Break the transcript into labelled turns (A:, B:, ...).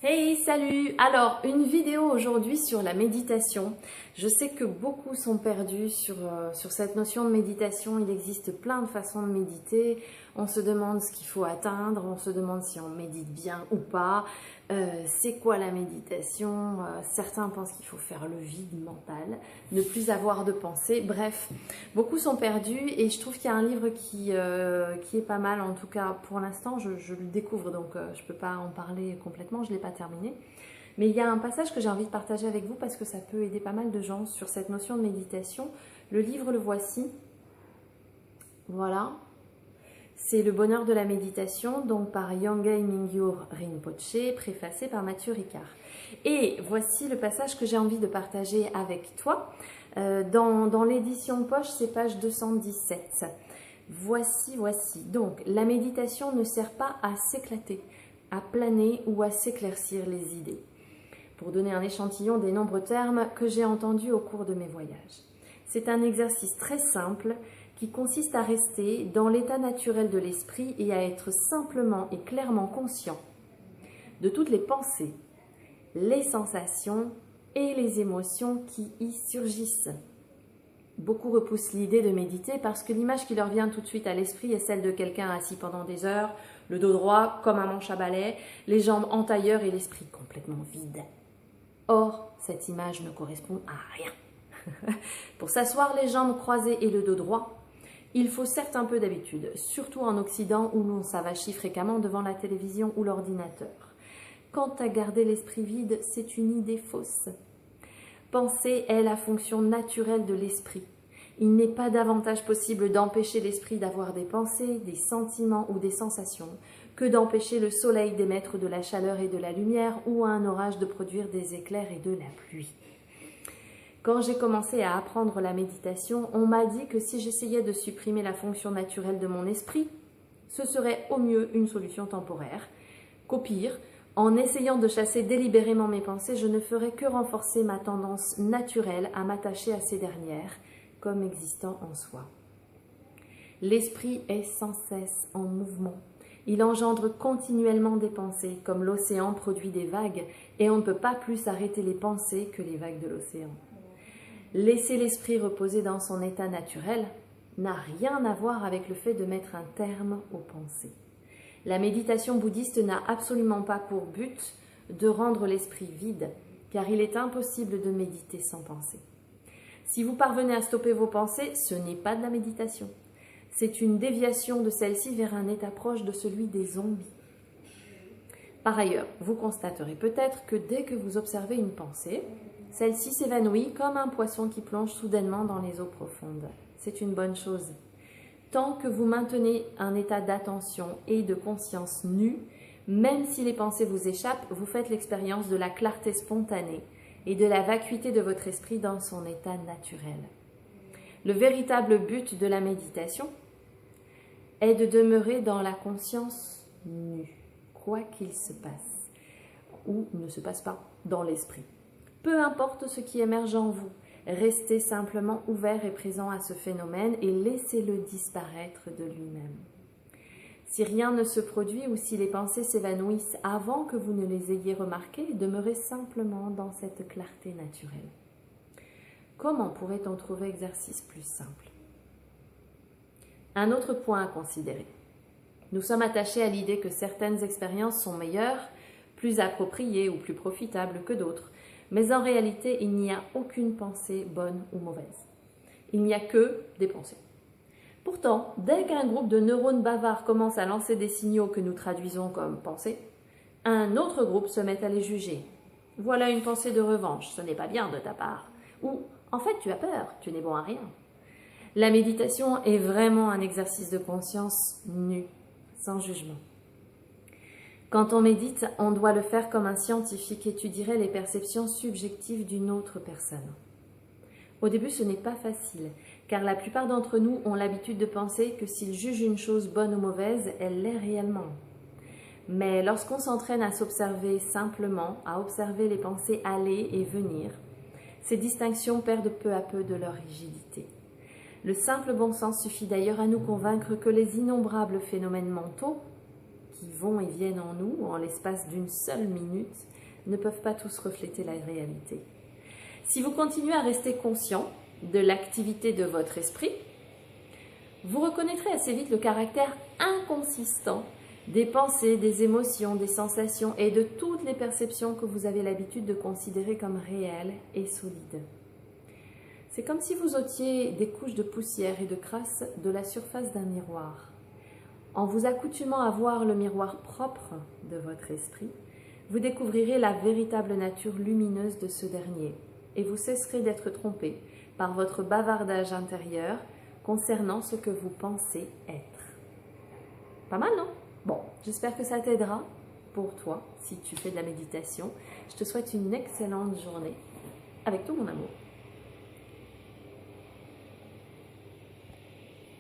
A: Hey, salut! Alors, une vidéo aujourd'hui sur la méditation. Je sais que beaucoup sont perdus sur cette notion de méditation. Il existe plein de façons de méditer. On se demande ce qu'il faut atteindre, on se demande si on médite bien ou pas. C'est quoi la méditation? Certains pensent qu'il faut faire le vide mental, ne plus avoir de pensée. Bref, beaucoup sont perdus et je trouve qu'il y a un livre qui est pas mal. En tout cas, pour l'instant, je le découvre, donc je ne peux pas en parler complètement, je ne l'ai pas terminé. Mais il y a un passage que j'ai envie de partager avec vous parce que ça peut aider pas mal de gens sur cette notion de méditation. Le livre, le voici. Voilà. C'est Le bonheur de la méditation, donc par Yongey Mingyur Rinpoche, préfacé par Mathieu Ricard. Et voici le passage que j'ai envie de partager avec toi. Dans l'édition poche, c'est page 217. Voici. Donc, la méditation ne sert pas à s'éclater, à planer ou à s'éclaircir les idées. Pour donner un échantillon des nombreux termes que j'ai entendus au cours de mes voyages. C'est un exercice très simple qui consiste à rester dans l'état naturel de l'esprit et à être simplement et clairement conscient de toutes les pensées, les sensations et les émotions qui y surgissent. Beaucoup repoussent l'idée de méditer parce que l'image qui leur vient tout de suite à l'esprit est celle de quelqu'un assis pendant des heures, le dos droit comme un manche à balai, les jambes en tailleur et l'esprit complètement vide. Or, cette image ne correspond à rien. Pour s'asseoir les jambes croisées et le dos droit, il faut certes un peu d'habitude, surtout en Occident où l'on s'avachit fréquemment devant la télévision ou l'ordinateur. Quant à garder l'esprit vide, c'est une idée fausse. Penser est la fonction naturelle de l'esprit. Il n'est pas davantage possible d'empêcher l'esprit d'avoir des pensées, des sentiments ou des sensations que d'empêcher le soleil d'émettre de la chaleur et de la lumière ou un orage de produire des éclairs et de la pluie. Quand j'ai commencé à apprendre la méditation, on m'a dit que si j'essayais de supprimer la fonction naturelle de mon esprit, ce serait au mieux une solution temporaire, qu'au pire, en essayant de chasser délibérément mes pensées, je ne ferais que renforcer ma tendance naturelle à m'attacher à ces dernières, comme existant en soi. L'esprit est sans cesse en mouvement. Il engendre continuellement des pensées, comme l'océan produit des vagues, et on ne peut pas plus arrêter les pensées que les vagues de l'océan. Laisser l'esprit reposer dans son état naturel n'a rien à voir avec le fait de mettre un terme aux pensées. La méditation bouddhiste n'a absolument pas pour but de rendre l'esprit vide, car il est impossible de méditer sans penser. Si vous parvenez à stopper vos pensées, ce n'est pas de la méditation. C'est une déviation de celle-ci vers un état proche de celui des zombies. Par ailleurs, vous constaterez peut-être que dès que vous observez une pensée, celle-ci s'évanouit comme un poisson qui plonge soudainement dans les eaux profondes. C'est une bonne chose. Tant que vous maintenez un état d'attention et de conscience nue, même si les pensées vous échappent, vous faites l'expérience de la clarté spontanée et de la vacuité de votre esprit dans son état naturel. Le véritable but de la méditation est de demeurer dans la conscience nue, quoi qu'il se passe, ou ne se passe pas dans l'esprit. Peu importe ce qui émerge en vous, restez simplement ouvert et présent à ce phénomène et laissez-le disparaître de lui-même. Si rien ne se produit ou si les pensées s'évanouissent avant que vous ne les ayez remarquées, demeurez simplement dans cette clarté naturelle. Comment pourrait-on trouver exercice plus simple? Un autre point à considérer. Nous sommes attachés à l'idée que certaines expériences sont meilleures, plus appropriées ou plus profitables que d'autres. Mais en réalité, il n'y a aucune pensée bonne ou mauvaise. Il n'y a que des pensées. Pourtant, dès qu'un groupe de neurones bavards commence à lancer des signaux que nous traduisons comme pensées, un autre groupe se met à les juger. Voilà une pensée de revanche, ce n'est pas bien de ta part. Ou, en fait, tu as peur, tu n'es bon à rien. La méditation est vraiment un exercice de conscience nu, sans jugement. Quand on médite, on doit le faire comme un scientifique étudierait les perceptions subjectives d'une autre personne. Au début, ce n'est pas facile, car la plupart d'entre nous ont l'habitude de penser que s'ils jugent une chose bonne ou mauvaise, elle l'est réellement. Mais lorsqu'on s'entraîne à s'observer simplement, à observer les pensées aller et venir, ces distinctions perdent peu à peu de leur rigidité. Le simple bon sens suffit d'ailleurs à nous convaincre que les innombrables phénomènes mentaux qui vont et viennent en nous en l'espace d'une seule minute ne peuvent pas tous refléter la réalité. Si vous continuez à rester conscient de l'activité de votre esprit, vous reconnaîtrez assez vite le caractère inconsistant des pensées, des émotions, des sensations et de toutes les perceptions que vous avez l'habitude de considérer comme réelles et solides. C'est comme si vous ôtiez des couches de poussière et de crasse de la surface d'un miroir. En vous accoutumant à voir le miroir propre de votre esprit, vous découvrirez la véritable nature lumineuse de ce dernier et vous cesserez d'être trompé par votre bavardage intérieur concernant ce que vous pensez être. Pas mal, non? Bon, j'espère que ça t'aidera pour toi si tu fais de la méditation. Je te souhaite une excellente journée avec tout mon amour.